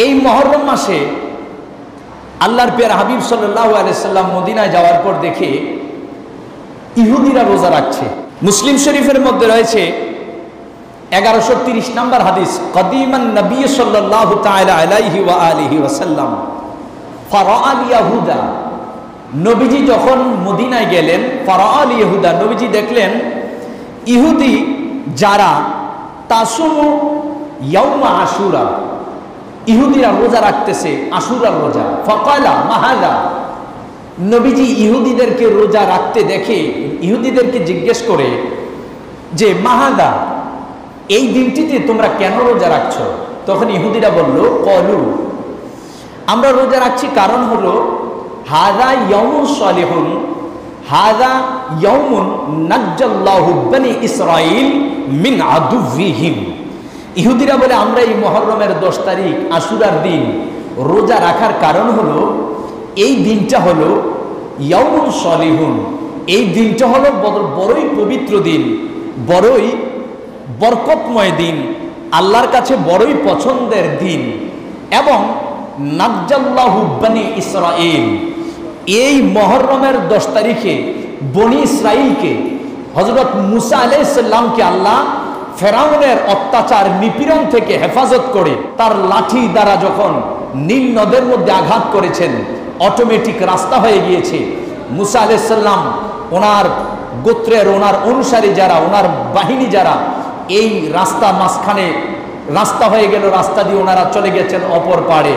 এই মুহররম মাসে আল্লাহর প্রিয় হাবিব সাল্লাল্লাহু আলাইহি সাল্লাম মদিনায় যাওয়ার পর দেখে ইহুদিরা রোজা রাখছে। মুসলিম শরীফের মধ্যে রয়েছে 1130 নম্বর হাদিস, কদিমান নবী সাল্লাল্লাহু তাআলা আলাইহি ওয়া আলিহি ওয়াসাল্লাম ফারাআল ইয়াহুদা, নবীজি যখন মদিনায় গেলেন, ফারাআল ইয়াহুদা, নবীজি দেখলেন ইহুদি যারা তাসুমু ইয়াউমা আশুরা, ইহুদিরা রোজা রাখতেছে আশুরার রোজা। ফাকালা মাহাদা, নবীজি ইহুদিদেরকে রোজা রাখতে দেখে ইহুদিদেরকে জিজ্ঞেস করে যে মাহাদা, এই দিনটিতে তোমরা কেন রোজা রাখছো? তখন ইহুদিরা বলল, কলু, আমরা রোজা রাখছি কারণ হলো হাযা ইয়াউমুন সালিহুন, হাযা ইয়াউমুন নাজ্জাল্লাহু বনি ইসরাঈল মিন আদুওয়িহিম। ইহুদিরা বলে আমরা এই মুহররমের 10 তারিখ আশুরার দিন রোজা রাখার কারণ হলো এই দিনটা হলো ইয়াউমুন সালিহুন, এই দিনটা হলো বড়ই পবিত্র দিন, বড়ই বরকতময় দিন, আল্লাহর কাছে বড়ই পছন্দের দিন। এবং নাজ্জাল্লাহু বনি ইসরাঈল, এই মুহররমের 10 তারিখে বনি ইসরাঈলকে, হযরত মুসা আলাইহিস সালামকে আল্লাহ ফেরাউনের অত্যাচার নিপীড়ন থেকে হেফাজত করে তার লাঠি দ্বারা যখন নীল নদের মধ্যে আঘাত করেছেন, অটোমেটিক রাস্তা হয়ে গিয়েছে। মুসা আলাইহিস সালাম, ওনার গোত্রের, ওনার অনুসারী যারা, ওনার বাহিনী যারা, এই রাস্তা মাঝখানে রাস্তা হয়ে গেল, রাস্তা দিয়ে ওনারা চলে গেছেন অপর পাড়ে।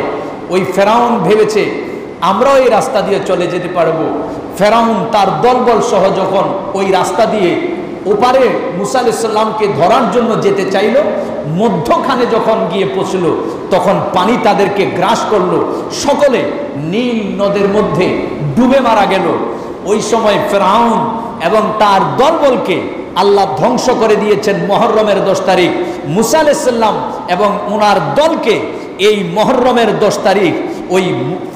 ওই ফেরাউন ভেবেছে আমরাও এই রাস্তা দিয়ে চলে যেতে পারবো। ফেরাউন তার দলবল সহ যখন ওই রাস্তা দিয়ে ওপারে মুসা আলাইহিস সালামকে ধরার জন্য যেতে চাইল, মধ্যখানে যখন গিয়ে পৌঁছল তখন পানি তাদেরকে গ্রাস করলো, সকলে নীল নদের মধ্যে ডুবে মারা গেল। ওই সময় ফেরাউন এবং তার দলবলকে আল্লাহ ধ্বংস করে দিয়েছেন মুহররমের 10 তারিখ। মুসা আলাইহিস সালাম এবং ওনার দলকে এই মুহররমের 10 তারিখ ওই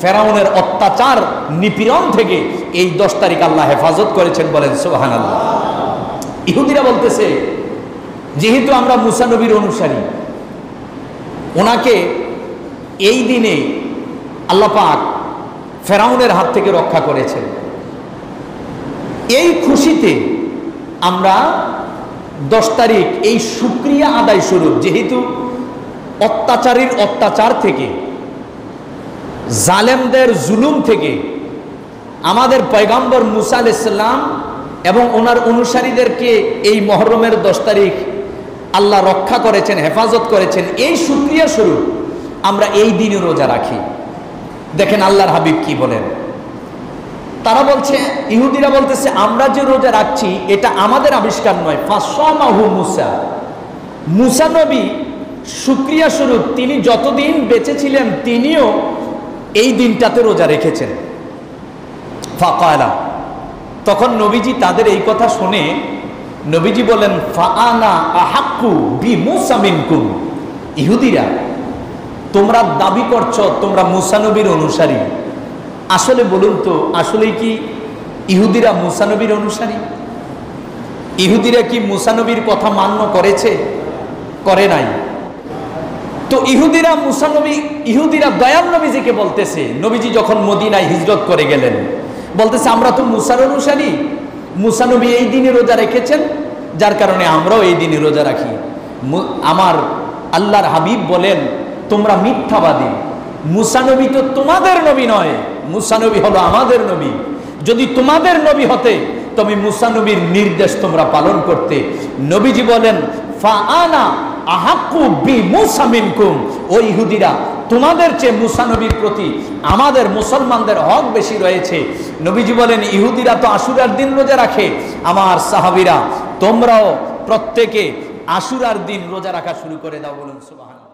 ফেরাউনের অত্যাচার নিপীড়ন থেকে এই 10 তারিখ আল্লাহ হেফাজত করেছেন, বলেন সুবহানাল্লাহ। ইহুদিরা বলতেছে যেহেতু আমরা মুসা নবীর অনুসারী, ওনাকে এই দিনে আল্লাহ পাক ফেরাউনের হাত থেকে রক্ষা করেছেন, এই খুশিতে আমরা 10 তারিখ এই শুকরিয়া আদায় স্বরূপ, যেহেতু অত্যাচারীর অত্যাচার থেকে, জালেমদের জুলুম থেকে আমাদের পয়গম্বর মুসা আলাইহিস সালাম এবং ওনার অনুসারীদেরকে এই মুহররমের 10 তারিখ আল্লাহ রক্ষা করেছেন, হেফাজত করেছেন, এই শুকরিয়া স্বরূপ আমরা এই দিনে রোজা রাখি। দেখেন আল্লাহর হাবিব কি বলেন, তারা বলছে, ইহুদিরা বলতেছে আমরা যে রোজা রাখছি এটা আমাদের আবিষ্কার নয়। ফাসামাহু মুসা, মুসা নবী শুকরিয়া স্বরূপ তিনি যতদিন বেঁচে ছিলেন তিনিও এই দিনটাতে রোজা রেখেছেন। ফাকালা, তখন নবীজি তাদের এই কথা শুনে নবীজি বলেন, ফাআনা আহাক্কু বিমুসা মিনকুম, ইহুদিরা তোমরা দাবি করছো তোমরা মুসা নবীর অনুসারী, আসলে বলুন তো আসলেই কি ইহুদিরা মুসা নবীর অনুসারী? ইহুদিরা কি মুসা নবীর কথা মান্য করেছে? করে নাই। তো ইহুদিরা মুসা নবী, ইহুদিরা দয়াল নবীজিকে বলতেছে, নবীজি যখন মদিনায় হিজরত করে গেলেন, বলতেছে আমরা তো মুসার অনুসারী, মুসা নবী এই দিনে রোজা রেখেছেন, যার কারণে আমরাও এই দিনে রোজা রাখি। আমার আল্লাহর হাবিব বলেন তোমরা মিথ্যাবাদী, মুসা নবী তো তোমাদের নবী নয়, মুসা নবী হলো আমাদের নবী। যদি তোমাদের নবী হতে তবে মুসা নবীর নির্দেশ তোমরা পালন করতে। নবীজি বলেন ফাআনা আহাক্কু বিমুসা মিনকুম, ও ইহুদিরা তোমাদের চেয়ে মুসা নবীর প্রতি আমাদের মুসলমানদের হক বেশি রয়েছে। নবীজি বলেন ইহুদিরা তো আশুরার দিন রোজা রাখে, আমার সাহাবীরা তোমরাও প্রত্যেকে আশুরার দিন রোজা রাখা শুরু করে দাও, বলুন সুবহানাল্লাহ।